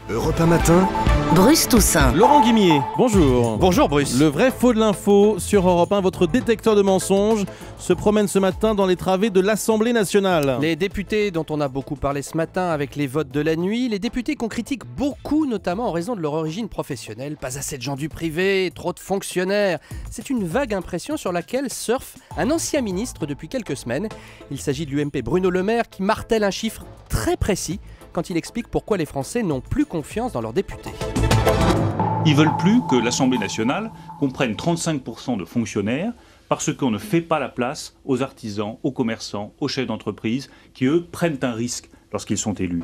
Europe 1 matin. Bruce Toussaint. Laurent Guimier, bonjour. Bonjour Bruce. Le vrai faux de l'info sur Europe 1, votre détecteur de mensonges se promène ce matin dans les travées de l'Assemblée nationale. Les députés dont on a beaucoup parlé ce matin avec les votes de la nuit, les députés qu'on critique beaucoup notamment en raison de leur origine professionnelle, pas assez de gens du privé, trop de fonctionnaires. C'est une vague impression sur laquelle surfe un ancien ministre depuis quelques semaines. Il s'agit de l'UMP Bruno Le Maire qui martèle un chiffre très précis quand il explique pourquoi les Français n'ont plus confiance dans leurs députés. Ils ne veulent plus que l'Assemblée nationale comprenne 35% de fonctionnaires parce qu'on ne fait pas la place aux artisans, aux commerçants, aux chefs d'entreprise qui, eux, prennent un risque lorsqu'ils sont élus.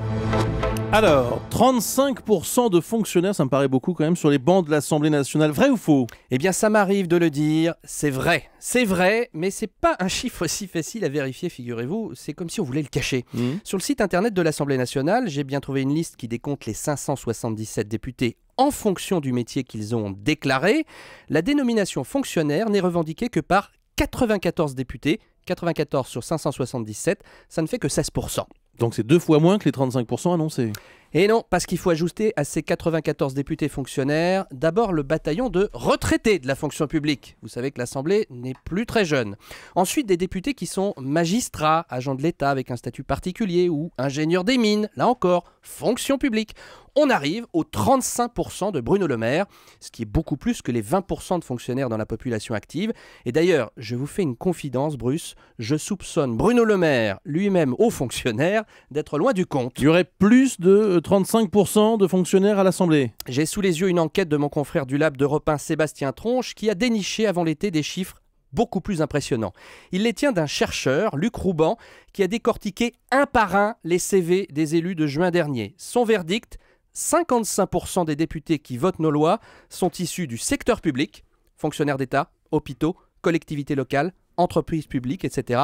Alors, 35% de fonctionnaires, ça me paraît beaucoup quand même, sur les bancs de l'Assemblée nationale. Vrai ou faux ? Eh bien, ça m'arrive de le dire, c'est vrai. C'est vrai, mais c'est pas un chiffre si facile à vérifier, figurez-vous. C'est comme si on voulait le cacher. Sur le site internet de l'Assemblée nationale, j'ai bien trouvé une liste qui décompte les 577 députés en fonction du métier qu'ils ont déclaré. La dénomination fonctionnaire n'est revendiquée que par 94 députés. 94 sur 577, ça ne fait que 16%. Donc c'est 2 fois moins que les 35% annoncés. Et non, parce qu'il faut ajouter à ces 94 députés fonctionnaires, d'abord le bataillon de retraités de la fonction publique. Vous savez que l'Assemblée n'est plus très jeune. Ensuite, des députés qui sont magistrats, agents de l'État avec un statut particulier ou ingénieurs des mines, là encore, fonction publique. On arrive aux 35% de Bruno Le Maire, ce qui est beaucoup plus que les 20% de fonctionnaires dans la population active. Et d'ailleurs, je vous fais une confidence, Bruce, je soupçonne Bruno Le Maire, lui-même haut fonctionnaire, d'être loin du compte. Il y aurait plus de 35% de fonctionnaires à l'Assemblée. J'ai sous les yeux une enquête de mon confrère du Lab d'Europe 1, Sébastien Tronche, qui a déniché avant l'été des chiffres beaucoup plus impressionnants. Il les tient d'un chercheur, Luc Rouban, qui a décortiqué un par un les CV des élus de juin dernier. Son verdict, 55% des députés qui votent nos lois sont issus du secteur public, fonctionnaires d'État, hôpitaux, collectivités locales, entreprises publiques, etc.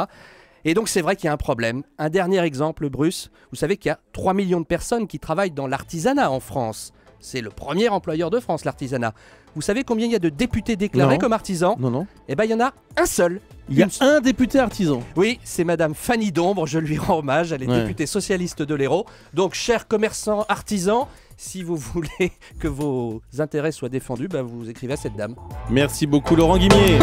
Et donc c'est vrai qu'il y a un problème. Un dernier exemple, Bruce, vous savez qu'il y a 3 millions de personnes qui travaillent dans l'artisanat en France. C'est le premier employeur de France, l'artisanat. Vous savez combien il y a de députés déclarés comme artisans ? Non. Eh bien, il y en a un seul. Il y a un député artisan. Oui, c'est Madame Fanny Dombre, je lui rends hommage, elle est députée socialiste de l'Hérault. Donc, chers commerçants, artisans, si vous voulez que vos intérêts soient défendus, vous écrivez à cette dame. Merci beaucoup Laurent Guimier.